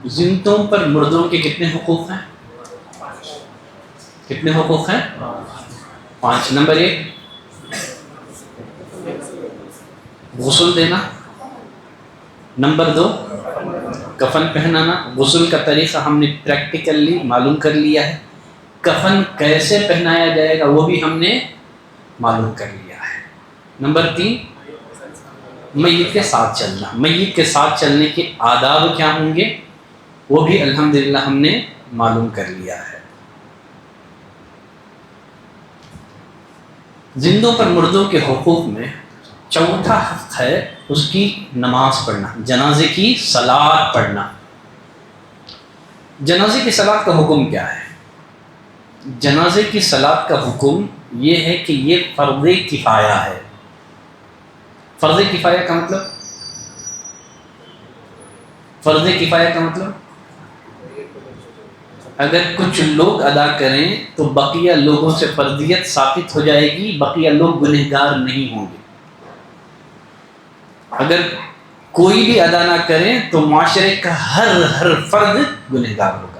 زندوں پر مردوں کے کتنے حقوق ہیں؟ کتنے حقوق ہیں؟ 5۔ نمبر 1 غسل دینا، نمبر 2 کفن پہنانا۔ غسل کا طریقہ ہم نے پریکٹیکلی معلوم کر لیا ہے، کفن کیسے پہنایا جائے گا وہ بھی ہم نے معلوم کر لیا ہے۔ نمبر 3 میت کے ساتھ چلنا، میت کے ساتھ چلنے کے آداب کیا ہوں گے وہ بھی الحمدللہ ہم نے معلوم کر لیا ہے۔ زندوں پر مردوں کے حقوق میں چوتھا حق ہے اس کی نماز پڑھنا، جنازے کی صلاۃ پڑھنا۔ جنازے کی صلاۃ کا حکم کیا ہے؟ جنازے کی صلاۃ کا حکم یہ ہے کہ یہ فرض کفایہ ہے۔ فرض کفایہ کا مطلب، فرض کفایہ کا مطلب اگر کچھ لوگ ادا کریں تو بقیہ لوگوں سے فرضیت ثابت ہو جائے گی، بقیہ لوگ گنہگار نہیں ہوں گے۔ اگر کوئی بھی ادا نہ کرے تو معاشرے کا ہر فرد گنہگار ہوگا۔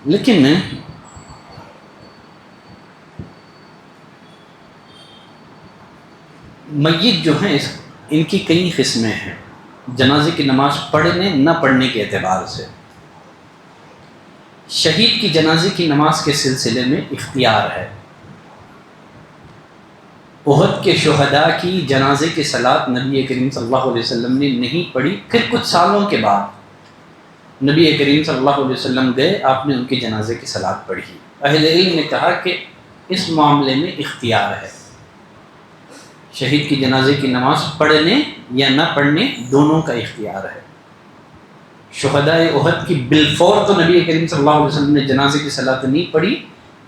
لیکن میت جو ہیں ان کی کئی قسمیں ہیں جنازے کی نماز پڑھنے نہ پڑھنے کے اعتبار سے۔ شہید کی جنازے کی نماز کے سلسلے میں اختیار ہے۔ احد کے شہداء کی جنازے کی صلاۃ نبی کریم صلی اللہ علیہ وسلم نے نہیں پڑھی، پھر کچھ سالوں کے بعد نبی کریم صلی اللہ علیہ وسلم گئے، آپ نے ان کے جنازے کی صلاۃ پڑھی۔ اہل علم نے کہا کہ اس معاملے میں اختیار ہے، شہید کی جنازے کی نماز پڑھنے یا نہ پڑھنے دونوں کا اختیار ہے۔ شہداء احد کی بالفور تو نبی کریم صلی اللہ علیہ وسلم نے جنازے کی صلاۃ نہیں پڑھی،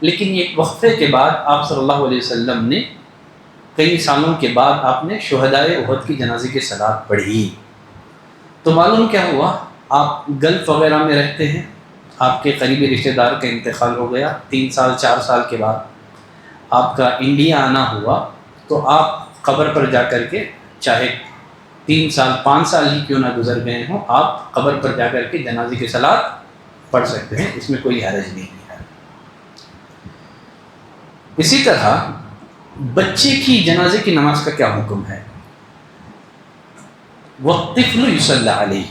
لیکن ایک وقفے کے بعد آپ صلی اللہ علیہ وسلم نے کئی سالوں کے بعد آپ نے شہداء احد کی جنازے کی صلاۃ پڑھی۔ تو معلوم کیا ہوا، آپ گلف وغیرہ میں رہتے ہیں، آپ کے قریبی رشتہ دار کا انتقال ہو گیا، 3 سال 4 سال کے بعد آپ کا انڈیا آنا ہوا، تو آپ قبر پر جا کر کے چاہے 3 سال 5 سال ہی کیوں نہ گزر گئے ہوں، آپ قبر پر جا کر کے جنازے کی صلاۃ پڑھ سکتے ہیں، اس میں کوئی حرج نہیں ہے۔ اسی طرح بچے کی جنازے کی نماز کا کیا حکم ہے؟ وَالطِّفْلُ يُصَلَّى عَلَيْهِ،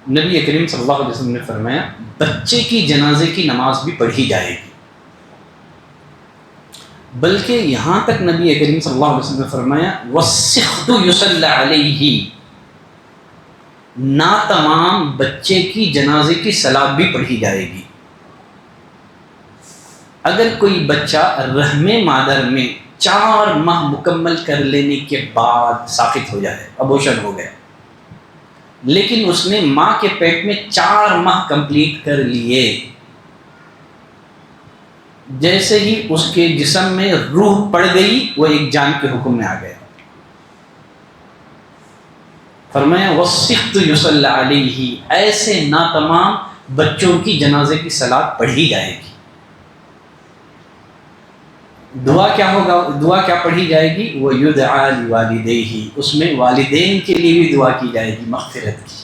نبی کریم صلی اللہ علیہ وسلم نے فرمایا بچے کی جنازے کی نماز بھی پڑھی جائے گی، بلکہ یہاں تک نبی کریم صلی اللہ علیہ وسلم نے فرمایا وَالسِّخْتُ يُصَلَّى عَلَيْهِ، ناتمام بچے کی جنازے کی صلاۃ بھی پڑھی جائے گی۔ اگر کوئی بچہ رحم مادر میں 4 ماہ مکمل کر لینے کے بعد ساقط ہو جائے، ابوشن ہو گیا، لیکن اس نے ماں کے پیٹ میں 4 ماہ کمپلیٹ کر لیے، جیسے ہی اس کے جسم میں روح پڑ گئی وہ ایک جان کے حکم میں آ گیا۔ فرمایا وَالسِّخْتُ يُصَلَّى عَلَيْهِ، ایسے ناتمام بچوں کی جنازے کی صلاۃ پڑھی جائے گی۔ دعا کیا ہوگا، دعا کیا پڑھی جائے گی؟ وَيُدْعَى لِوَالِدَيْهِ، اس میں والدین کے لیے بھی دعا کی جائے گی مغفرت کی۔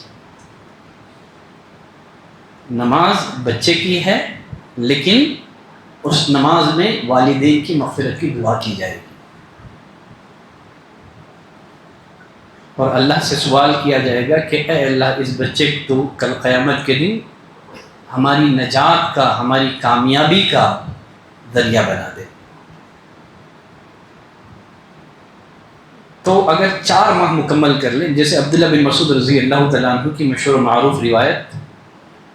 نماز بچے کی ہے لیکن اس نماز میں والدین کی مغفرت کی دعا کی جائے گی، اور اللہ سے سوال کیا جائے گا کہ اے اللہ اس بچے کو کل قیامت کے دن ہماری نجات کا، ہماری کامیابی کا ذریعہ بنا دے۔ تو اگر 4 ماہ مکمل کر لیں، جیسے عبداللہ بن مسعود رضی اللہ تعالیٰ عنہ کی مشہور و معروف روایت،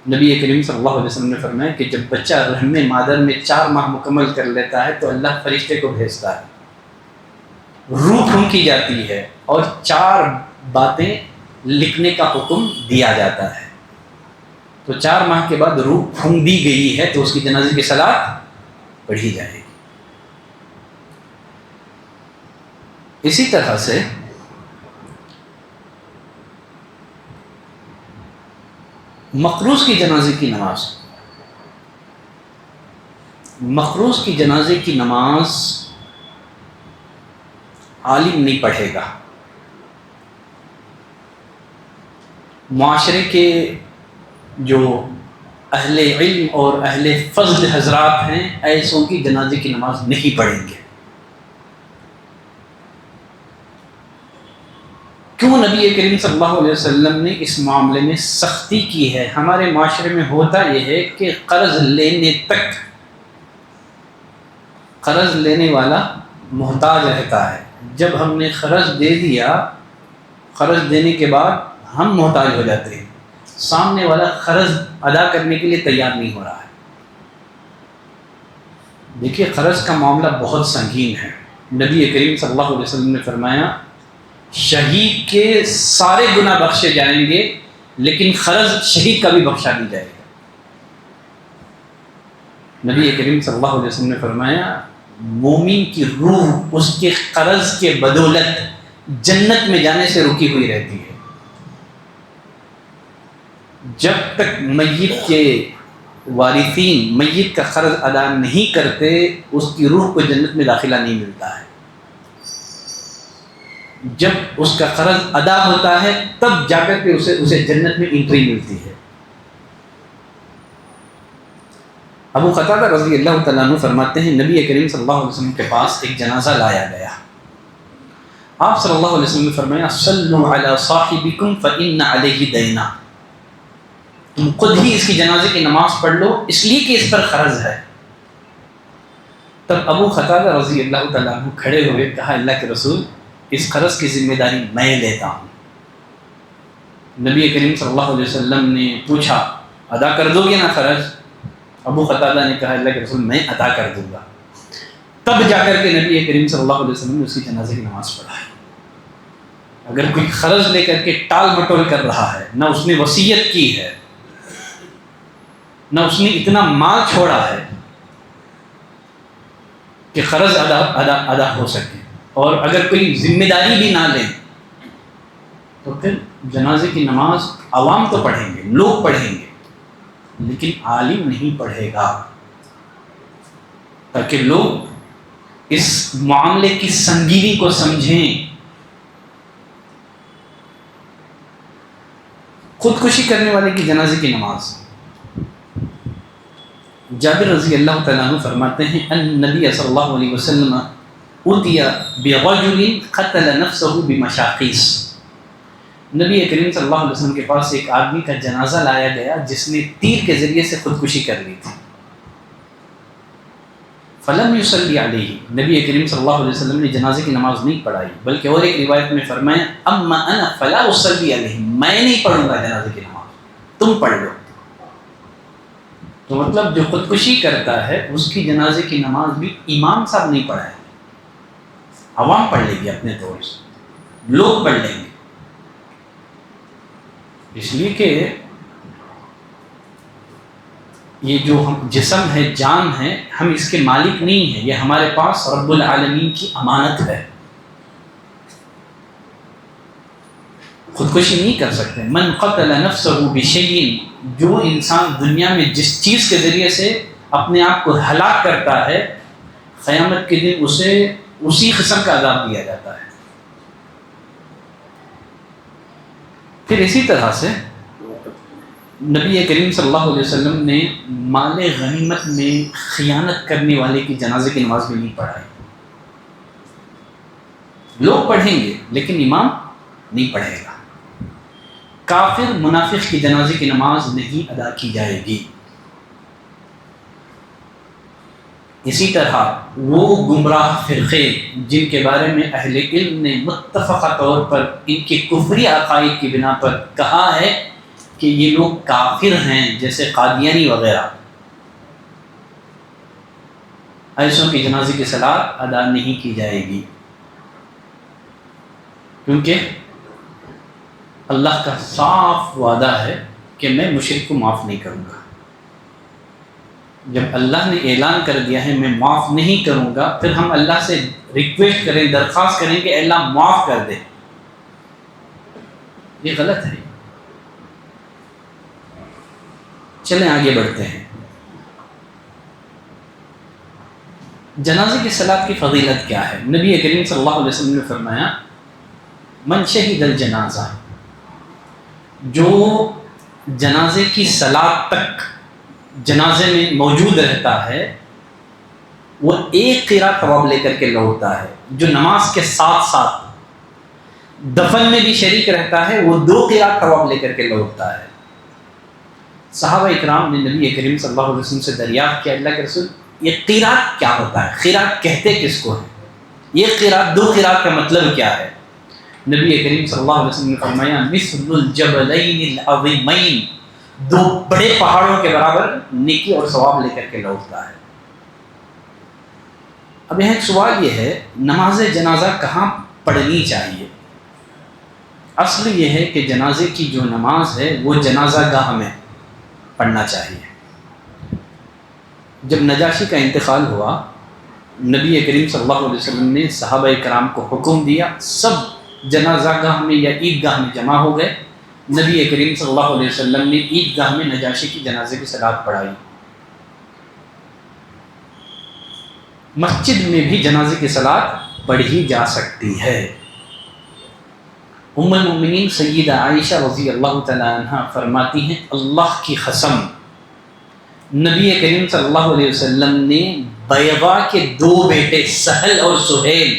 نبی کریم صلی اللہ علیہ وسلم نے فرمایا کہ جب بچہ رحم مادر میں 4 ماہ مکمل کر لیتا ہے تو اللہ فرشتے کو بھیجتا ہے، روح پھونکی جاتی ہے اور 4 باتیں لکھنے کا حکم دیا جاتا ہے۔ تو 4 ماہ کے بعد روح پھونک دی گئی ہے تو اس کی جنازے کی صلاۃ پڑھی جائے گی۔ اسی طرح سے مقروض کی جنازے کی نماز، مقروض کی جنازے کی نماز عالم نہیں پڑھے گا، معاشرے کے جو اہل علم اور اہل فضل حضرات ہیں ایسوں کی جنازے کی نماز نہیں پڑھیں گے۔ کیوں نبی کریم صلی اللہ علیہ وسلم نے اس معاملے میں سختی کی ہے؟ ہمارے معاشرے میں ہوتا یہ ہے کہ قرض لینے تک قرض لینے والا محتاج رہتا ہے، جب ہم نے قرض دے دیا، قرض دینے کے بعد ہم محتاج ہو جاتے ہیں، سامنے والا قرض ادا کرنے کے لیے تیار نہیں ہو رہا ہے۔ دیکھیے قرض کا معاملہ بہت سنگین ہے۔ نبی کریم صلی اللہ علیہ وسلم نے فرمایا شہید کے سارے گناہ بخشے جائیں گے لیکن قرض شہید کا بھی بخشا نہیں جائے گا۔ نبی کریم صلی اللہ علیہ وسلم نے فرمایا مومن کی روح اس کے قرض کے بدولت جنت میں جانے سے رکی ہوئی رہتی ہے۔ جب تک میت کے وارثین میت کا قرض ادا نہیں کرتے اس کی روح کو جنت میں داخلہ نہیں ملتا ہے۔ جب اس کا قرض ادا ہوتا ہے تب جا کر کے اسے جنت میں انٹری ملتی ہے۔ ابو قتادہ رضی اللہ تعالیٰ عنہ فرماتے ہیں نبی کریم صلی اللہ علیہ وسلم کے پاس ایک جنازہ لایا گیا، آپ صلی اللہ علیہ وسلم نے فرمایا صلوا علی صاحبکم فإن علیہ دینا، تم خود ہی اس کی جنازے کی نماز پڑھ لو اس لیے کہ اس پر قرض ہے۔ تب ابو قتادہ رضی اللہ تعالیٰ عنہ کھڑے ہوئے، کہا اللہ کے رسول اس قرض کی ذمہ داری میں لیتا ہوں۔ نبی کریم صلی اللہ علیہ وسلم نے پوچھا ادا کر دو گے نا قرض؟ ابو قتادہ نے کہا اللہ کے رسول میں ادا کر دوں گا۔ تب جا کر کے نبی کریم صلی اللہ علیہ وسلم نے اس کی جنازے کی نماز پڑھائی۔ اگر کوئی قرض لے کر کے ٹال مٹول کر رہا ہے، نہ اس نے وصیت کی ہے نہ اس نے اتنا مال چھوڑا ہے کہ قرض ادا ہو سکے، اور اگر کوئی ذمہ داری بھی نہ لیں تو پھر جنازے کی نماز عوام تو پڑھیں گے، لوگ پڑھیں گے لیکن عالم نہیں پڑھے گا، تاکہ لوگ اس معاملے کی سنگینی کو سمجھیں۔ خودکشی کرنے والے کی جنازے کی نماز، جابر رضی اللہ تعالیٰ عنہ فرماتے ہیں ان نبی صلی اللہ علیہ وسلم اُتِیَ بِرَجُلٍ قَتَلَ نَفْسَهُ بِمَشَاقِيص، نبی کریم صلی اللہ علیہ وسلم کے پاس ایک آدمی کا جنازہ لایا گیا جس نے تیر کے ذریعے سے خودکشی کر لی تھی۔ فلم يصلی علیہ، نبی کریم صلی اللہ علیہ وسلم نے جنازے کی نماز نہیں پڑھائی، بلکہ اور ایک روایت میں فرمایا اما انا فلا اصلی علیہ، میں نہیں پڑھوں گا جنازے کی نماز، تم پڑھ لو۔ تو مطلب جو خودکشی کرتا ہے اس کی جنازے کی نماز بھی امام صاحب نہیں پڑھائے، عوام پڑھ لے گی، اپنے طور سے لوگ پڑھ لیں گے، اس لیے کہ یہ جو ہم جسم ہے، جان ہے، ہم اس کے مالک نہیں ہیں، یہ ہمارے پاس رب العالمین کی امانت ہے، خودکشی نہیں کر سکتے۔ من قتل نفسہ بشیء، جو انسان دنیا میں جس چیز کے ذریعے سے اپنے آپ کو ہلاک کرتا ہے، قیامت کے دن اسے اسی قسم کا عذاب دیا جاتا ہے۔ پھر اسی طرح سے نبی کریم صلی اللہ علیہ وسلم نے مال غنیمت میں خیانت کرنے والے کی جنازے کی نماز بھی نہیں پڑھائی۔ لوگ پڑھیں گے لیکن امام نہیں پڑھے گا۔ کافر منافق کی جنازے کی نماز نہیں ادا کی جائے گی۔ اسی طرح وہ گمراہ فرقے جن کے بارے میں اہل علم نے متفقہ طور پر ان کے کفری عقائد کی بنا پر کہا ہے کہ یہ لوگ کافر ہیں، جیسے قادیانی وغیرہ، ایسوں کی جنازے کی صلاۃ ادا نہیں کی جائے گی، کیونکہ اللہ کا صاف وعدہ ہے کہ میں مشرک کو معاف نہیں کروں گا۔ جب اللہ نے اعلان کر دیا ہے میں معاف نہیں کروں گا، پھر ہم اللہ سے ریکویسٹ کریں، درخواست کریں کہ اللہ معاف کر دے، یہ غلط ہے۔ چلیں آگے بڑھتے ہیں۔ جنازے کی صلاۃ کی فضیلت کیا ہے؟ نبی کریم صلی اللہ علیہ وسلم نے فرمایا من شہید الجنازہ، جو جنازے کی صلاۃ تک جنازے میں موجود رہتا ہے وہ ایک قرات ثواب لے کر کے لوٹتا ہے، جو نماز کے ساتھ ساتھ دفن میں بھی شریک رہتا ہے وہ 2 قرات ثواب لے کر کے لوٹتا ہے۔ صحابہ اکرام نے نبی کریم صلی اللہ علیہ وسلم سے دریافت کیا، اللہ کے رسول یہ قرات کیا ہوتا ہے، قرات کہتے کس کو ہے، یہ قرات 2 قرات کا مطلب کیا ہے؟ نبی کریم صلی اللہ علیہ وسلم نے فرمایا مثل الجبلین العظیمین، 2 بڑے پہاڑوں کے برابر نیکی اور ثواب لے کر کے لوٹتا ہے۔ اب یہاں ایک سوال یہ ہے نماز جنازہ کہاں پڑھنی چاہیے؟ اصل یہ ہے کہ جنازے کی جو نماز ہے وہ جنازہ گاہ میں پڑھنا چاہیے۔ جب نجاشی کا انتقال ہوا نبی کریم صلی اللہ علیہ وسلم نے صحابہ کرام کو حکم دیا، سب جنازہ گاہ میں یا عید گاہ میں جمع ہو گئے۔ نبی کریم صلی اللہ علیہ وسلم نے عید گاہ میں نجاشی کی جنازے کی صلاۃ پڑھائی۔ مسجد میں بھی جنازے کی صلاۃ پڑھی جا سکتی ہے۔ ام المؤمنین سیدہ عائشہ رضی اللہ تعالی عنہ فرماتی ہیں اللہ کی قسم نبی کریم صلی اللہ علیہ وسلم نے بیضاء کے 2 بیٹے سہل اور سہیل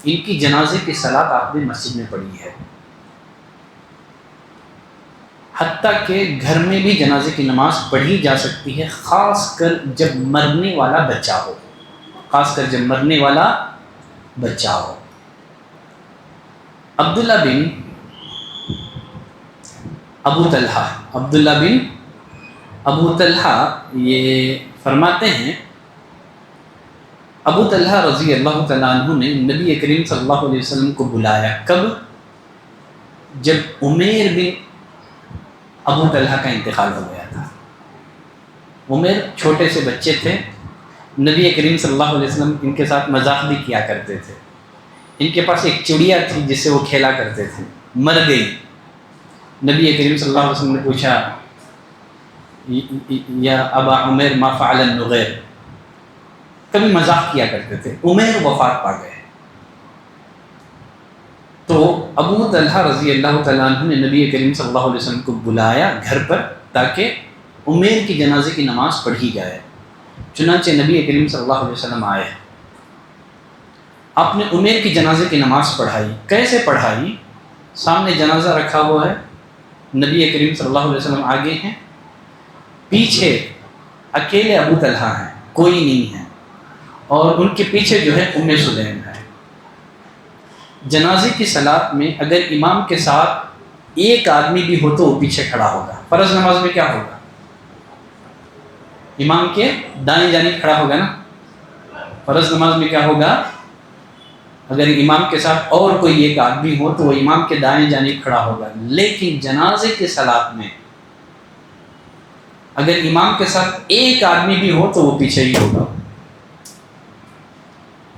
ان کی جنازے کی صلاۃ آپ نے مسجد میں پڑھی ہے۔ حتیٰ کہ گھر میں بھی جنازے کی نماز پڑھی جا سکتی ہے، خاص کر جب مرنے والا بچہ ہو، خاص کر جب مرنے والا بچہ ہو۔ عبداللہ بن ابو طلحہ یہ فرماتے ہیں ابو طلحہ رضی اللہ تعالیٰ عنہ نے نبی کریم صلی اللہ علیہ وسلم کو بلایا، کب؟ جب عمیر بن ابو طلحہ کا انتقال ہو گیا تھا۔ عمیر چھوٹے سے بچے تھے، نبی کریم صلی اللہ علیہ وسلم ان کے ساتھ مذاق بھی کیا کرتے تھے۔ ان کے پاس ایک چڑیا تھی جس سے وہ کھیلا کرتے تھے، مر گئی۔ نبی کریم صلی اللہ علیہ وسلم نے پوچھا یا ابا عمیر ما فعل النغیر، کبھی مذاق کیا کرتے تھے، عمیر وفات پا گئے۔ تو ابو طلحہ رضی اللہ تعالیٰ عنہ نے نبی کریم صلی اللہ علیہ وسلم کو بلایا گھر پر تاکہ عمیر کی جنازے کی نماز پڑھی جائے۔ چنانچہ نبی کریم صلی اللہ علیہ وسلم آئے، آپ نے عمیر کی جنازے کی نماز پڑھائی۔ کیسے پڑھائی؟ سامنے جنازہ رکھا ہوا ہے، نبی کریم صلی اللہ علیہ وسلم آگے ہیں، پیچھے اکیلے ابو طلحہ ہیں، کوئی نہیں ہے، اور ان کے پیچھے جو ہے ام سلیم ہے۔ جنازے کی صلاۃ میں اگر امام کے ساتھ ایک آدمی بھی ہو تو وہ پیچھے کھڑا ہوگا۔ فرض نماز میں کیا ہوگا؟ امام کے دائیں جانب کھڑا ہوگا نا۔ فرض نماز میں کیا ہوگا؟ اگر امام کے ساتھ اور کوئی ایک آدمی ہو تو وہ امام کے دائیں جانب کھڑا ہوگا، لیکن جنازے کی صلاۃ میں اگر امام کے ساتھ ایک آدمی بھی ہو تو وہ پیچھے ہی ہوگا۔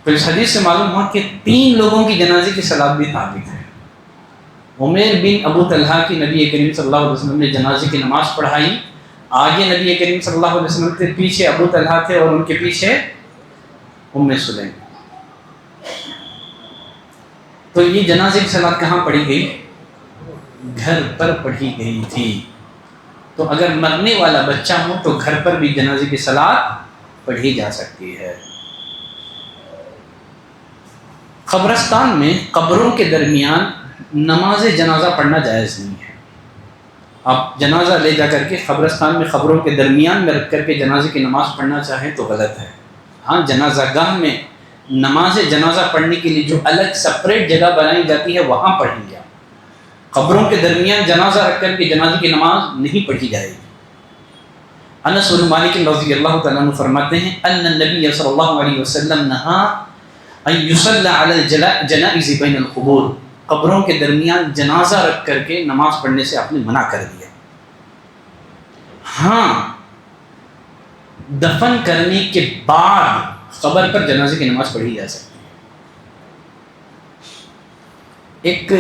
تو اس حدیث سے معلوم ہوا کہ 3 لوگوں کی جنازے کی صلاۃ بھی ثابت ہے۔ عمیر بن ابو طلحہ کی نبی کریم صلی اللہ علیہ وسلم نے جنازے کی نماز پڑھائی، آگے نبی کریم صلی اللہ علیہ وسلم کے پیچھے ابو طلحہ تھے اور ان کے پیچھے ام سلیم۔ تو یہ جنازے کی صلاۃ کہاں پڑھی گئی؟ گھر پر پڑھی گئی تھی۔ تو اگر مرنے والا بچہ ہو تو گھر پر بھی جنازے کی صلاۃ پڑھی جا سکتی ہے۔ قبرستان میں قبروں کے درمیان نماز جنازہ پڑھنا جائز نہیں ہے۔ آپ جنازہ لے جا کر کے قبرستان میں قبروں کے درمیان میں رکھ کر کے جنازے کی نماز پڑھنا چاہیں تو غلط ہے۔ ہاں، جنازہ گاہ میں نماز جنازہ پڑھنے کے لیے جو الگ سپریٹ جگہ بنائی جاتی ہے وہاں پڑھیں گے۔ قبروں کے درمیان جنازہ رکھ کر کے جنازے کی نماز نہیں پڑھی جائے گی۔ انس بن مالک رضی اللہ تعالیٰ عنہ فرماتے ہیں ان النبی صلی اللہ علیہ وسلم نہا ان یصلی علی الجنائز بین القبور، قبروں کے درمیان جنازہ رکھ کر کے نماز پڑھنے سے آپ نے منع کر دیا۔ ہاں، دفن کرنے کے بعد قبر پر جنازے کی نماز پڑھی جا سکتی ہے۔ ایک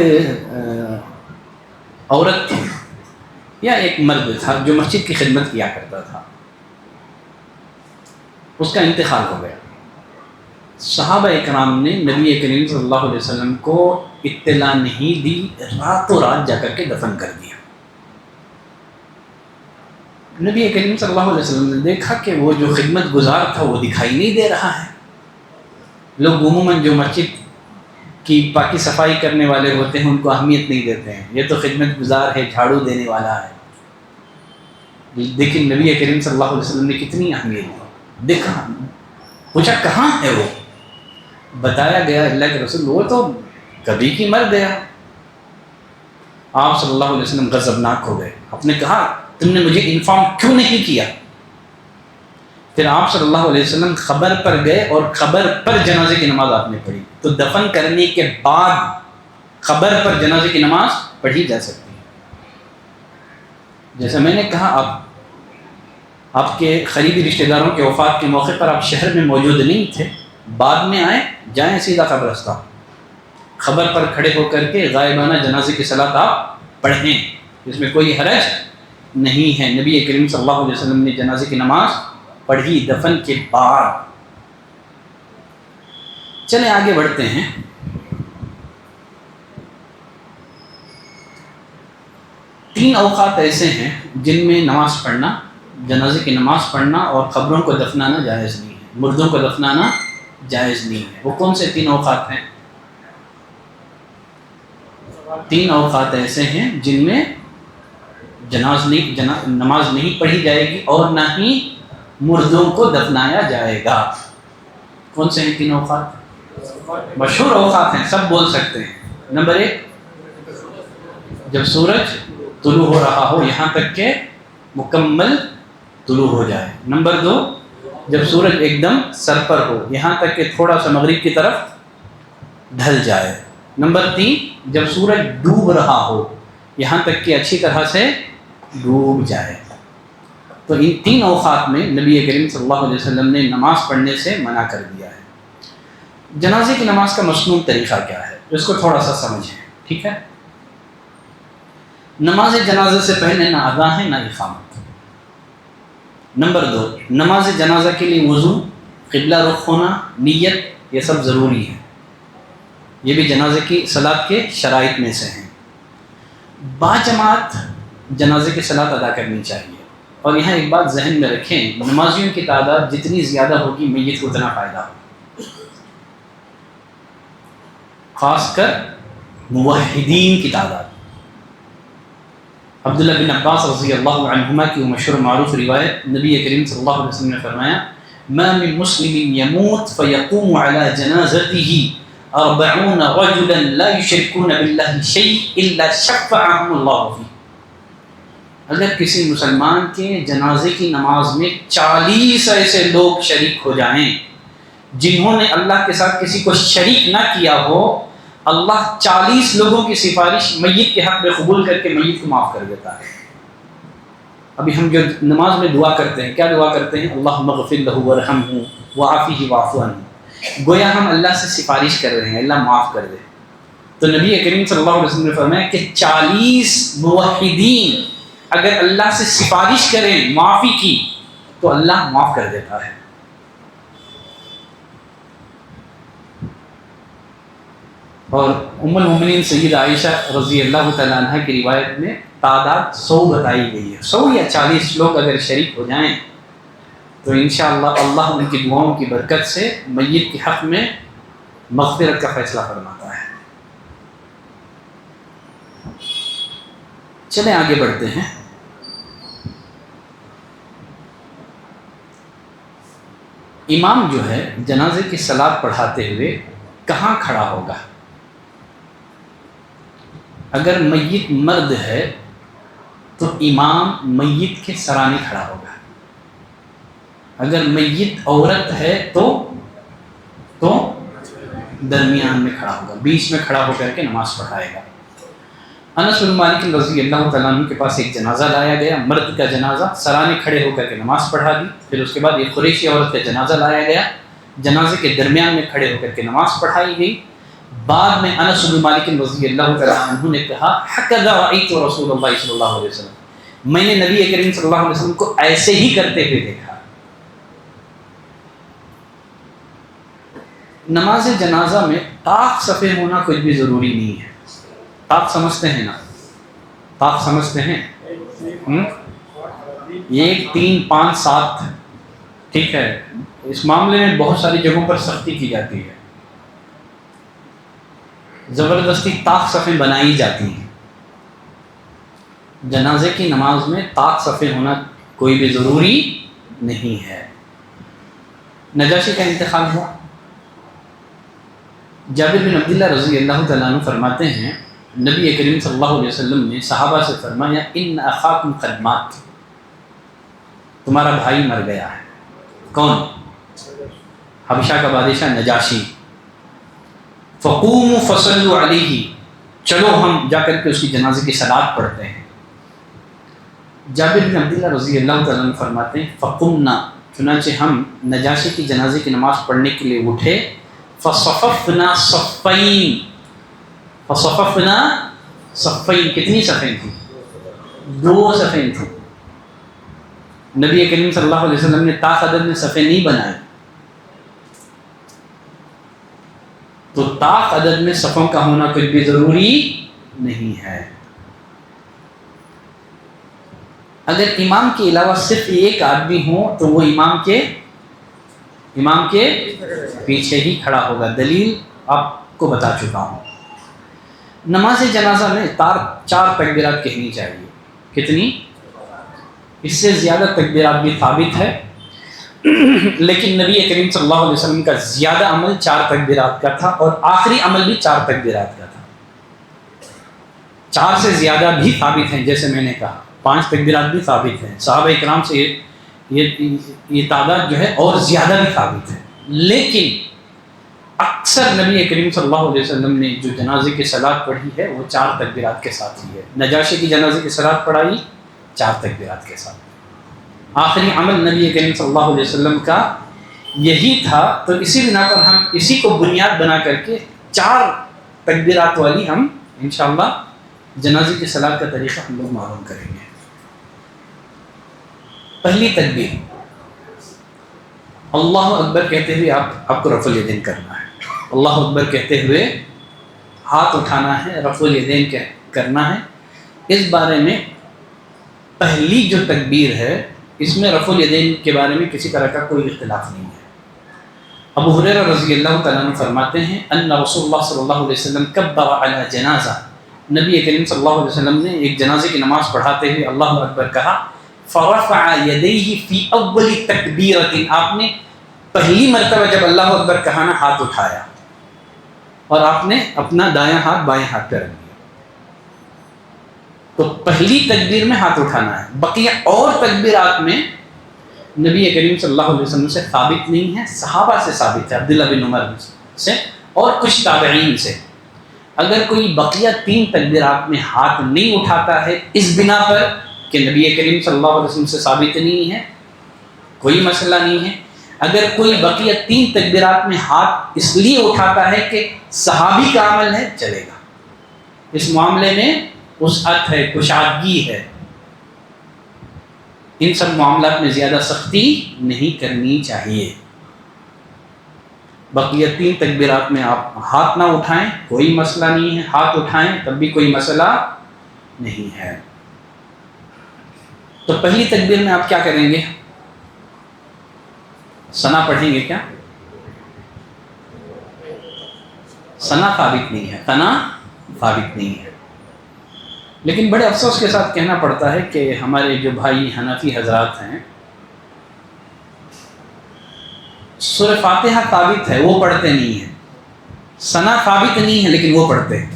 عورت تھی یا ایک مرد تھا جو مسجد کی خدمت کیا کرتا تھا، اس کا انتقال ہو گیا۔ صحابہ اکرام نے نبی کریم صلی اللہ علیہ وسلم کو اطلاع نہیں دی، راتوں رات جا کر کے دفن کر دیا۔ نبی کریم صلی اللہ علیہ وسلم نے دیکھا کہ وہ جو خدمت گزار تھا وہ دکھائی نہیں دے رہا ہے۔ لوگ عموماً جو مسجد کی پاکی صفائی کرنے والے ہوتے ہیں ان کو اہمیت نہیں دیتے ہیں، یہ تو خدمت گزار ہے، جھاڑو دینے والا ہے، لیکن نبی کریم صلی اللہ علیہ وسلم نے کتنی اہمیت دی۔ دیکھا، پوچھا کہاں ہے وہ؟ بتایا گیا اللہ کے رسول وہ تو کبھی کی مر گیا۔ آپ صلی اللہ علیہ وسلم غضبناک ہو گئے، آپ نے کہا تم نے مجھے انفارم کیوں نہیں کیا؟ پھر آپ صلی اللہ علیہ وسلم خبر پر گئے اور خبر پر جنازے کی نماز آپ نے پڑھی۔ تو دفن کرنے کے بعد خبر پر جنازے کی نماز پڑھی جا سکتی ہے۔ جیسا میں نے کہا، آپ کے قریبی رشتہ داروں کے وفات کے موقع پر آپ شہر میں موجود نہیں تھے، بعد میں آئے، جائیں سیدھا قبرستان، خبر پر کھڑے ہو کر کے غائبانہ جنازے کی صلاۃ آپ پڑھیں، اس میں کوئی حرج نہیں ہے۔ نبی کریم صلی اللہ علیہ وسلم نے جنازے کی نماز پڑھی دفن کے بعد۔ چلیں آگے بڑھتے ہیں۔ تین اوقات ایسے ہیں جن میں نماز پڑھنا، جنازے کی نماز پڑھنا اور قبروں کو دفنانا جائز نہیں ہے، مردوں کو دفنانا جائز نہیں ہے۔ وہ کون سے تین اوقات ہیں؟ تین اوقات ایسے ہیں جن میں نماز نہیں پڑھی جائے گی اور نہ ہی مردوں کو دفنایا جائے گا۔ کون سے ہیں تین اوقات؟ مشہور اوقات ہیں، سب بول سکتے ہیں۔ نمبر 1، جب سورج طلوع ہو رہا ہو یہاں تک کہ مکمل طلوع ہو جائے۔ نمبر 2، جب سورج ایک دم سر پر ہو یہاں تک کہ تھوڑا سا مغرب کی طرف ڈھل جائے۔ نمبر 3، جب سورج ڈوب رہا ہو یہاں تک کہ اچھی طرح سے ڈوب جائے۔ تو ان تین اوقات میں نبی کریم صلی اللہ علیہ وسلم نے نماز پڑھنے سے منع کر دیا ہے۔ جنازے کی نماز کا مسنون طریقہ کیا ہے اس کو تھوڑا سا سمجھیں، ٹھیک ہے؟ نماز جنازہ سے پہلے نہ اذان ہے نہ اقامت۔ نمبر 2، نماز جنازہ کے لیے وضو، قبلہ رخ ہونا، نیت، یہ سب ضروری ہے، یہ بھی جنازے کی صلاۃ کے شرائط میں سے ہیں۔ باجماعت جنازے کی صلاۃ ادا کرنی چاہیے، اور یہاں ایک بات ذہن میں رکھیں، نمازیوں کی تعداد جتنی زیادہ ہوگی میت کو اتنا فائدہ ہوگا، خاص کر موحدین کی تعداد۔ عبداللہ بن عباس رضی اللہ عنہما کی مشہور معروف روایت، نبی کریم صلی اللہ علیہ وسلم نے فرمایا، ما من مسلم يموت فيقوم على جنازته 40 رجلا لا يشركون بالله شيء الا شفعهم الله فيه۔ اگر کسی مسلمان کے جنازے کی نماز میں 40 ایسے لوگ شریک ہو جائیں جنہوں نے اللہ کے ساتھ کسی کو شریک نہ کیا ہو، اللہ 40 لوگوں کی سفارش میت کے حق میں قبول کر کے میت کو معاف کر دیتا ہے۔ ابھی ہم جو نماز میں دعا کرتے ہیں، کیا دعا کرتے ہیں؟ اللہم اغفر لہ وارحمہ وعافہ واعف عنہ، گویا ہم اللہ سے سفارش کر رہے ہیں اللہ معاف کر دے۔ تو نبی کریم صلی اللہ علیہ وسلم نے فرمایا کہ 40 موحدین اگر اللہ سے سفارش کریں معافی کی تو اللہ معاف کر دیتا ہے۔ اور ام المومنین سیدہ عائشہ رضی اللہ تعالیٰ عنہ کی روایت میں تعداد 100 بتائی گئی ہے۔ 100 یا 40 لوگ اگر شریک ہو جائیں تو انشاءاللہ اللہ ان کی دعاؤں کی برکت سے میت کے حق میں مغفرت کا فیصلہ فرماتا ہے۔ چلیں آگے بڑھتے ہیں۔ امام جو ہے جنازے کی صلاۃ پڑھاتے ہوئے کہاں کھڑا ہوگا؟ اگر میت مرد ہے تو امام میت کے سرانے کھڑا ہوگا، اگر میت عورت ہے تو درمیان میں کھڑا ہوگا، بیچ میں کھڑا ہو کر کے نماز پڑھائے گا۔ انس بن مالک رضی اللہ تعالیٰ عنہ کے پاس ایک جنازہ لایا گیا، مرد کا جنازہ، سرانے کھڑے ہو کر کے نماز پڑھا دی۔ پھر اس کے بعد ایک قریشی عورت کا جنازہ لایا گیا، جنازے کے درمیان میں کھڑے ہو کر کے نماز پڑھائی گئی۔ بعد میں انس بن مالک رضی اللہ تعالیٰ عنہ نے کہا، حکذا رأیت رسول اللہ صلی اللہ علیہ وسلم، میں نے نبی کریم صلی اللہ علیہ وسلم کو ایسے ہی کرتے ہوئے دیکھا۔ نماز جنازہ میں طاق صفے ہونا کچھ بھی ضروری نہیں ہے. طاق سمجھتے ہیں نا؟ طاق سمجھتے ہیں؟ 1 3 5 7. ٹھیک ہے، اس معاملے میں بہت ساری جگہوں پر سختی کی جاتی ہے، زبردستی طاق صفیں بنائی جاتی ہیں. جنازے کی نماز میں طاق صفیں ہونا کوئی بھی ضروری نہیں ہے. نجاشی کا انتقال ہوا. جابر بن عبداللہ رضی اللہ تعالیٰ عنہ فرماتے ہیں نبی کریم صلی اللہ علیہ وسلم نے صحابہ سے فرمایا ان اخاکم قد مات، تمہارا بھائی مر گیا ہے. کون؟ حبشہ کا بادشاہ نجاشی. فقوموا فصلوا علیہ، چلو ہم جا کر کے اس کی جنازے کی صلاۃ پڑھتے ہیں. جابر بن عبداللہ رضی اللہ تعالیٰ عنہ فرماتے ہیں فقمنا، چنانچہ ہم نجاشی کی جنازے کی نماز پڑھنے کے لیے اٹھے. فصففنا صفین، فصففنا صفین، کتنی صفیں تھیں؟ 2 صفیں تھیں. نبی کریم صلی اللہ علیہ وسلم نے طاق عدد میں صفیں نہیں بنائے، تو طاق عدد میں صفوں کا ہونا کچھ بھی ضروری نہیں ہے. اگر امام کے علاوہ صرف ایک آدمی ہو تو وہ امام کے پیچھے ہی کھڑا ہوگا. دلیل آپ کو بتا چکا ہوں. نماز جنازہ میں 4 تکبیرات کہنی چاہیے. کتنی؟ اس سے زیادہ تکبیرات بھی ثابت ہے، لیکن نبی کریم صلی اللہ علیہ وسلم کا زیادہ عمل 4 تکبیرات کا تھا اور آخری عمل بھی 4 تکبیرات کا تھا. 4 سے زیادہ بھی ثابت ہیں، جیسے میں نے کہا 5 تکبیرات بھی ثابت ہیں. صحابہ اکرام سے یہ تعداد جو ہے اور زیادہ بھی ثابت ہے. لیکن اکثر نبی کریم صلی اللہ علیہ وسلم نے جو جنازے کی صلاۃ پڑھی ہے وہ 4 تکبیرات کے ساتھ ہی ہے. نجاشی کی جنازے کی صلاۃ پڑھائی 4 تکبیرات کے ساتھ. آخری عمل نبی کریم صلی اللہ علیہ وسلم کا یہی تھا، تو اسی بنا پر ہم اسی کو بنیاد بنا کر کے 4 تکبیرات والی ہم انشاءاللہ جنازے کی صلاۃ کا طریقہ ہم لوگ معلوم کریں گے. پہلی تکبیر اللہ اکبر کہتے ہوئے آپ کو رفع الیدین کرنا ہے. اللہ اکبر کہتے ہوئے ہاتھ اٹھانا ہے، رفع الیدین کرنا ہے. اس بارے میں پہلی جو تکبیر ہے اس میں رفع الیدین کے بارے میں کسی طرح کا کوئی اختلاف نہیں ہے. ابو ہریرہ رضی اللہ تعالیٰ عنہ فرماتے ہیں ان رسول اللہ صلی اللہ علیہ وسلم کبر علی جنازہ، نبی کریم صلی اللہ علیہ وسلم نے ایک جنازے کی نماز پڑھاتے ہوئے اللہ اکبر کہا. فرفع یدیہ فی اول تکبیرۃ، آپ نے پہلی مرتبہ جب اللہ اکبر کہا نا ہاتھ اٹھایا اور آپ نے اپنا دایاں ہاتھ بائیں ہاتھ پہ رکھ دیا. تو پہلی تکبیر میں ہاتھ اٹھانا ہے. بقیہ اور تکبیرات میں نبی کریم صلی اللہ علیہ وسلم سے ثابت نہیں ہے، صحابہ سے ثابت ہے، عبداللہ بن عمر سے اور کچھ تابعین سے. اگر کوئی بقیہ 3 تکبیرات میں ہاتھ نہیں اٹھاتا ہے اس بنا پر کہ نبی کریم صلی اللہ علیہ وسلم سے ثابت نہیں ہے، کوئی مسئلہ نہیں ہے. اگر کوئی بقیہ 3 تکبیرات میں ہاتھ اس لیے اٹھاتا ہے کہ صحابی کا عمل ہے، چلے گا. اس معاملے میں وسعت ہے، کشادگی ہے. ان سب معاملات میں زیادہ سختی نہیں کرنی چاہیے. بقیہ 3 تکبیرات میں آپ ہاتھ نہ اٹھائیں کوئی مسئلہ نہیں ہے، ہاتھ اٹھائیں تب بھی کوئی مسئلہ نہیں ہے. تو پہلی تکبیر میں آپ کیا کریں گے؟ ثنا پڑھیں گے. کیا ثنا ثابت نہیں ہے، ثنا ثابت نہیں ہے. لیکن بڑے افسوس کے ساتھ کہنا پڑتا ہے کہ ہمارے جو بھائی حنفی حضرات ہیں سورہ فاتحہ ثابت ہے وہ پڑھتے نہیں ہیں، ثنا ثابت نہیں ہے لیکن وہ پڑھتے ہیں.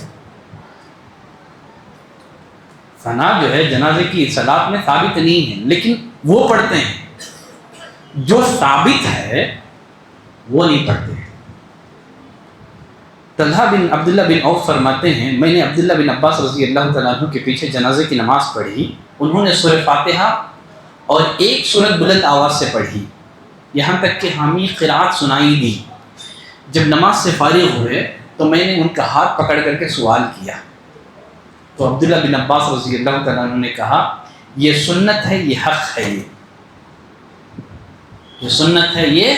ثنا جو ہے جنازے کی صلاۃ میں ثابت نہیں ہے لیکن وہ پڑھتے ہیں. جو ثابت ہے وہ نہیں پڑھتے. طلحہ بن عبداللہ بن عوف فرماتے ہیں میں نے عبداللہ بن عباس رضی اللہ تعالیٰ عنہ کے پیچھے جنازے کی نماز پڑھی. انہوں نے سورہ فاتحہ اور ایک سورت بلند آواز سے پڑھی، یہاں تک کہ حامی قرات سنائی دی. جب نماز سے فارغ ہوئے تو میں نے ان کا ہاتھ پکڑ کر کے سوال کیا تو عبداللہ بن عباس رضی اللہ تعالیٰ عنہ نے کہا یہ سنت ہے، یہ حق ہے. یہ سنت ہے، یہ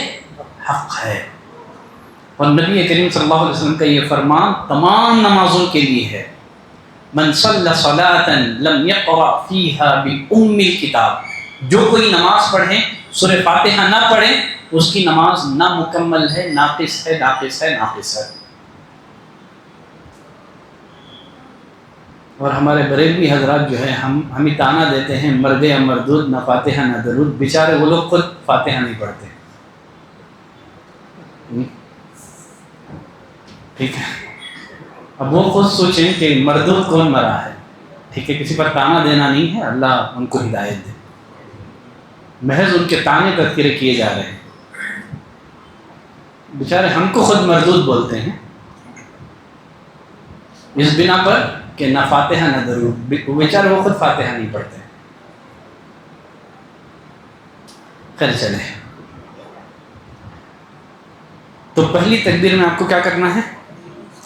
حق ہے. اور نبی کریم صلی اللہ علیہ وسلم کا یہ فرمان تمام نمازوں کے لیے ہے، من صلی صلاۃ لم یقرأ فیہا بأم الکتاب، جو کوئی نماز پڑھے سورہ فاتحہ نہ پڑھے اس کی نماز نہ مکمل ہے، ناقص ہے، ناقص ہے، ناقص ہے۔ اور ہمارے بریلوی حضرات جو ہے ہمیں تانا دیتے ہیں مر گیا مردود، نہ فاتحہ نہ درود، بیچارے وہ لوگ خود فاتحہ نہیں پڑھتے۔ ٹھیک ہے، اب وہ خود سوچیں کہ مردود کون مرا ہے، ٹھیک ہے، کسی پر تانا دینا نہیں ہے، اللہ ان کو ہدایت دے، محض ان کے تانے تذکرے کیے جا رہے ہیں۔ بیچارے ہم کو خود مردود بولتے ہیں اس بنا پر کہ نہ فاتحہ نہ درود، بیچارے وہ خود فاتحہ نہیں پڑھتے۔ خیر چلے، تو پہلی تکبیر میں آپ کو کیا کرنا ہے؟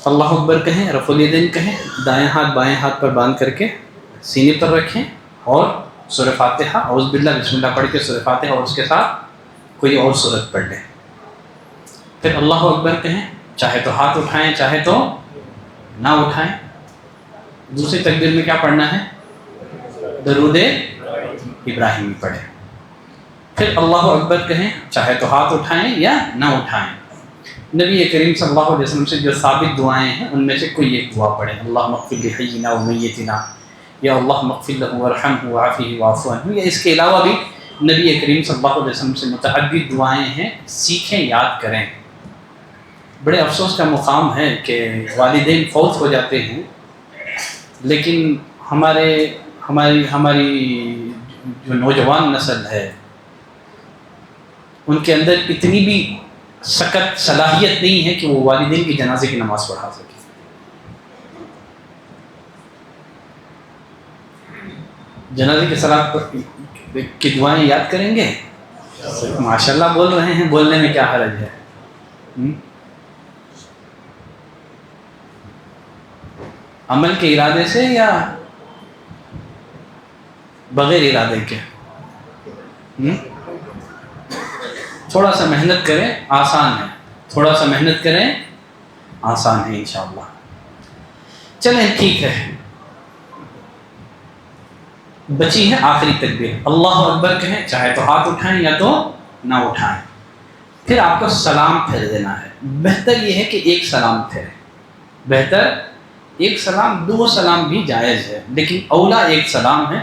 اللہ اکبر کہیں، رفع الیدین کہیں، دائیں ہاتھ بائیں ہاتھ پر باندھ کر کے سینے پر رکھیں، اور سورہ فاتحہ اعوذ باللہ بسم اللہ پڑھ کے سورہ فاتحہ اور اس کے ساتھ کوئی اور سورت پڑھ لیں۔ پھر اللہ اکبر کہیں، چاہے تو ہاتھ اٹھائیں چاہے تو نہ اٹھائیں۔ دوسری تکبیر میں کیا پڑھنا ہے؟ درود ابراہیمی پڑھیں۔ پھر اللہ اکبر کہیں، چاہے تو ہاتھ اٹھائیں یا نہ اٹھائیں۔ نبی کریم صلی اللہ علیہ وسلم سے جو ثابت دعائیں ہیں ان میں سے کوئی ایک دعا پڑھیں، اللہم اغفر لحینا و میتنا، یا اللہم اغفر لہ وارحمہ وعافہ واعف عنہ، یا اس کے علاوہ بھی نبی کریم صلی اللہ علیہ وسلم سے متعدد دعائیں ہیں، سیکھیں، یاد کریں۔ بڑے افسوس کا مقام ہے کہ والدین فوت ہو جاتے ہیں، لیکن ہماری جو نوجوان نسل ہے ان کے اندر اتنی بھی سخت صلاحیت نہیں ہے کہ وہ والدین کی جنازے کی نماز پڑھا سکے۔ جنازے کی صلاۃ کی دعائیں یاد کریں گے؟ ماشاءاللہ بول رہے ہیں، بولنے میں کیا حرج ہے؟ عمل کے ارادے سے یا بغیر ارادے کے؟ تھوڑا سا محنت کریں، آسان ہے، تھوڑا سا محنت کریں، آسان ہے انشاءاللہ۔ چلیں ٹھیک ہے، بچی ہے آخری تکبیر، اللہ اکبر کہیں، چاہے تو ہاتھ اٹھائیں یا تو نہ اٹھائیں۔ پھر آپ کو سلام پھیر دینا ہے۔ بہتر یہ ہے کہ ایک سلام پھیرے، بہتر ایک سلام، دو سلام بھی جائز ہے لیکن اولا ایک سلام ہے۔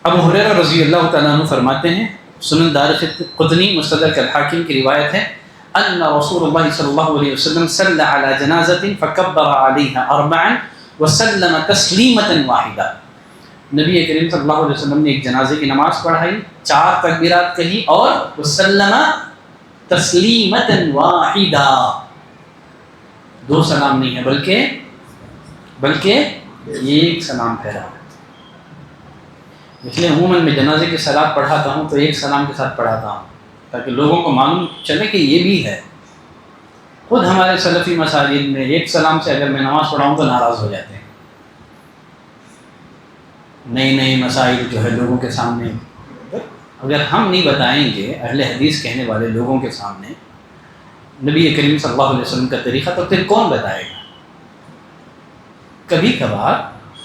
ابو ہریرہ رضی اللہ تعالیٰ عنہ فرماتے ہیں، سنن دارقطنی مستدرک الحاکم کی روایت ہے، ان رسول اللہ صلی اللہ علیہ وسلم صلی علی جنازۃ فکبر علیہا اربعا وسلم تسلیمۃ واحدہ۔ نبی کریم صلی اللہ علیہ وسلم نے ایک جنازے کی نماز پڑھائی، 4 تکبیرات کہی اور وسلم تسلیمۃ واحدہ، 2 سلام نہیں ہے بلکہ ایک سلام پھیرا۔ اس لیے عموماً میں جنازے کی صلاۃ پڑھاتا ہوں تو ایک سلام کے ساتھ پڑھاتا ہوں تاکہ لوگوں کو معلوم چلے کہ یہ بھی ہے۔ خود ہمارے سلفی مساجد میں ایک سلام سے اگر میں نماز پڑھاؤں تو ناراض ہو جاتے ہیں۔ نئے مسائل جو ہے لوگوں کے سامنے اگر ہم نہیں بتائیں گے، اہل حدیث کہنے والے لوگوں کے سامنے نبی کریم صلی اللہ علیہ وسلم کا طریقہ، تو پھر کون بتائے گا؟ کبھی کبھار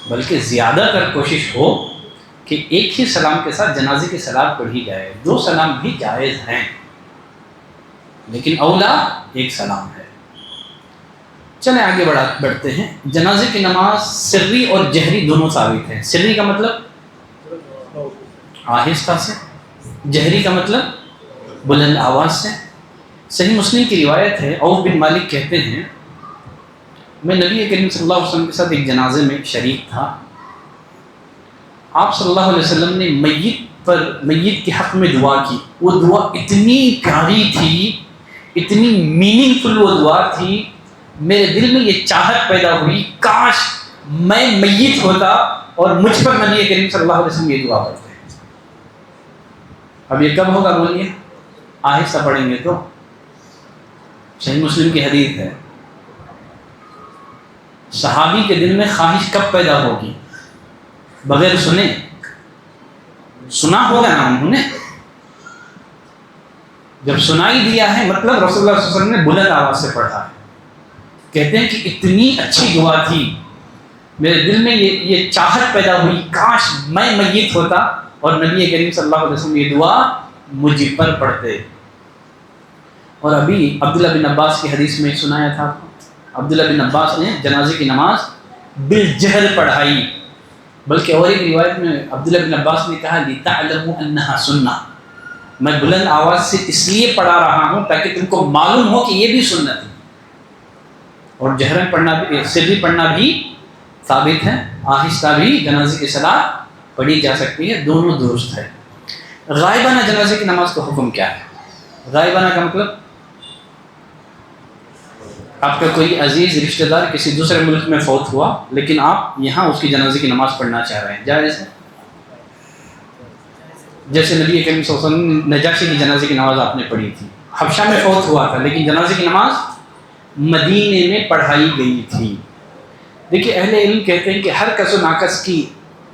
بلکہ زیادہ تر کوشش ہو کہ ایک ہی سلام کے ساتھ جنازے کی صلاۃ پڑھی جائے، 2 سلام بھی جائز ہیں لیکن اولا ایک سلام ہے۔ چلیں آگے بڑھتے ہیں۔ جنازے کی نماز سری اور جہری دونوں ثابت ہیں۔ سری کا مطلب آہستہ سے، جہری کا مطلب بلند آواز سے۔ صحیح مسلم کی روایت ہے، عوف بن مالک کہتے ہیں، میں نبی کریم صلی اللہ علیہ وسلم کے ساتھ ایک جنازے میں شریک تھا۔ آپ صلی اللہ علیہ وسلم نے میت کے حق میں دعا کی، وہ دعا اتنی پیاری تھی، اتنی میننگ فل وہ دعا تھی، میرے دل میں یہ چاہت پیدا ہوئی کاش میں میت ہوتا اور مجھ پر نبی کریم صلی اللہ علیہ وسلم یہ دعا پڑھتے۔ اب یہ کب ہوگا بولیے؟ آہستہ پڑھیں گے تو۔ صحیح مسلم کی حدیث ہے، صحابی کے دل میں خواہش کب پیدا ہوگی؟ بغیر سنا ہوگا نا انہوں نے، جب سنائی دیا ہے مطلب رسول اللہ صلی اللہ علیہ وسلم نے بلند آواز سے پڑھا ہے. کہتے ہیں کہ اتنی اچھی دعا تھی، میرے دل میں یہ چاہت پیدا ہوئی کاش میں میت ہوتا اور نبی کریم صلی اللہ علیہ وسلم یہ دعا مجھ پر پڑھتے. اور ابھی عبداللہ بن عباس کی حدیث میں سنایا تھا، عبداللہ بن عباس نے جنازے کی نماز بالجہر پڑھائی، بلکہ اور ایک روایت میں عبداللہ بن عباس نے کہا لِتَعْلَمُوا أَنَّهَا سُنَّةٌ، میں بلند آواز سے اس لیے پڑھا رہا ہوں تاکہ تم کو معلوم ہو کہ یہ بھی سنت ہے. اور جہرن پڑھنا بھی، سری پڑھنا بھی ثابت ہے، آہستہ بھی جنازے کی صلاۃ پڑھی جا سکتی ہے، دونوں درست ہے. غائبانہ جنازے کی نماز کا حکم کیا ہے؟ غائبانہ کا مطلب آپ کا کوئی عزیز رشتہ دار کسی دوسرے ملک میں فوت ہوا لیکن آپ یہاں اس کی جنازے کی نماز پڑھنا چاہ رہے ہیں، جائز ہے؟ جیسے نبی کریم صلی اللہ علیہ وسلم نجاشی کی جنازے کی نماز آپ نے پڑھی تھی، حبشہ میں فوت ہوا تھا لیکن جنازے کی نماز مدینے میں پڑھائی گئی تھی. دیکھیے اہل علم کہتے ہیں کہ ہر کس و ناکس کی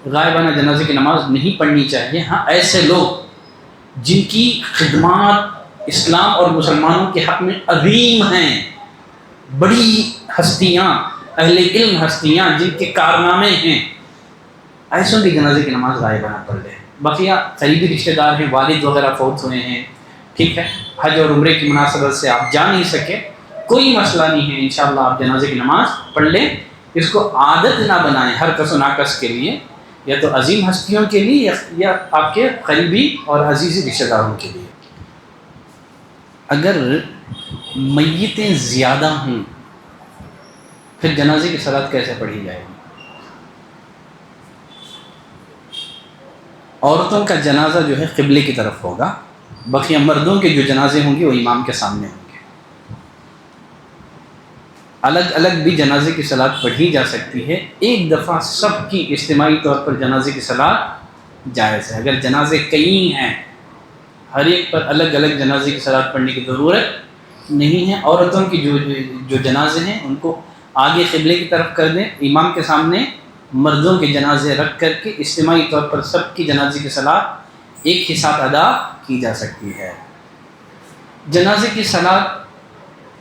غائبانہ جنازے کی نماز نہیں پڑھنی چاہیے. ہاں ایسے لوگ جن کی خدمات اسلام اور مسلمانوں کے حق میں عظیم ہیں، بڑی ہستیاں، اہل علم ہستیاں جن کے کارنامے ہیں، ایسوں کی جنازے کی نماز غائبانہ پڑھ لیں. بقیہ قریبی رشتہ دار ہیں، والد وغیرہ فوت ہوئے ہیں، ٹھیک ہے، حج اور عمرے کی مناسبت سے آپ جا نہیں سکے، کوئی مسئلہ نہیں ہے، انشاءاللہ آپ جنازے کی نماز پڑھ لیں. اس کو عادت نہ بنائیں ہر کس و ناکس کے لیے، یا تو عظیم ہستیوں کے لیے یا آپ کے قریبی اور عزیزی رشتہ داروں کے لیے. اگر میتیں زیادہ ہوں پھر جنازے کی صلاۃ کیسے پڑھی جائے گی؟ عورتوں کا جنازہ جو ہے قبلے کی طرف ہوگا، بقیہ مردوں کے جو جنازے ہوں گے وہ امام کے سامنے ہوں گے. الگ الگ بھی جنازے کی صلاۃ پڑھی جا سکتی ہے، ایک دفعہ سب کی اجتماعی طور پر جنازے کی صلاۃ جائز ہے. اگر جنازے کئی ہیں ہر ایک پر الگ الگ جنازے کی صلاۃ پڑھنے کی ضرورت نہیں ہے. عورتوں کی جو جنازے ہیں ان کو آگے قبلے کی طرف کر دیں، امام کے سامنے مردوں کے جنازے رکھ کر کے اجتماعی طور پر سب کی جنازے کی صلاۃ ایک ہی ساتھ ادا کی جا سکتی ہے. جنازے کی صلاۃ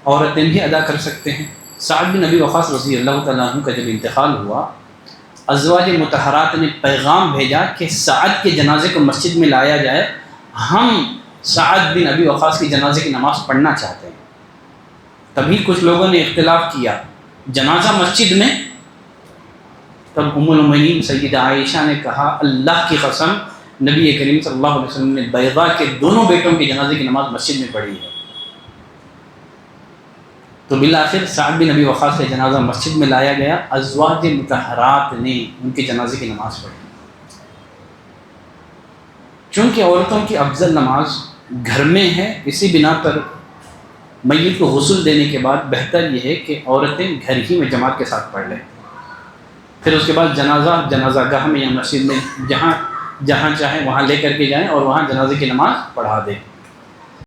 عورتیں بھی ادا کر سکتے ہیں. سعد بن ابی وقاص رضی اللہ تعالیٰ عنہ کا جب انتقال ہوا، ازواج مطہرات نے پیغام بھیجا کہ سعد کے جنازے کو مسجد میں لایا جائے، ہم سعد بن ابی وقاص کی جنازے کی نماز پڑھنا چاہتے ہیں. تبھی کچھ لوگوں نے اختلاف کیا جنازہ مسجد میں. تب ام المؤمنین سیدہ عائشہ نے کہا اللہ کی قسم نبی کریم صلی اللہ علیہ وسلم نے بیضاء کے دونوں بیٹوں کی جنازے کی نماز مسجد میں پڑھی ہے. تو بالآخر سعد بن ابی وقاص کا جنازہ مسجد میں لایا گیا، ازواج مطہرات نے ان کے جنازے کی نماز پڑھی. چونکہ عورتوں کی افضل نماز گھر میں ہے، اسی بنا پر میت کو غسل دینے کے بعد بہتر یہ ہے کہ عورتیں گھر ہی میں جماعت کے ساتھ پڑھ لیں، پھر اس کے بعد جنازہ گاہ میں یا مسجد میں جہاں چاہیں وہاں لے کر کے جائیں اور وہاں جنازے کی نماز پڑھا دیں.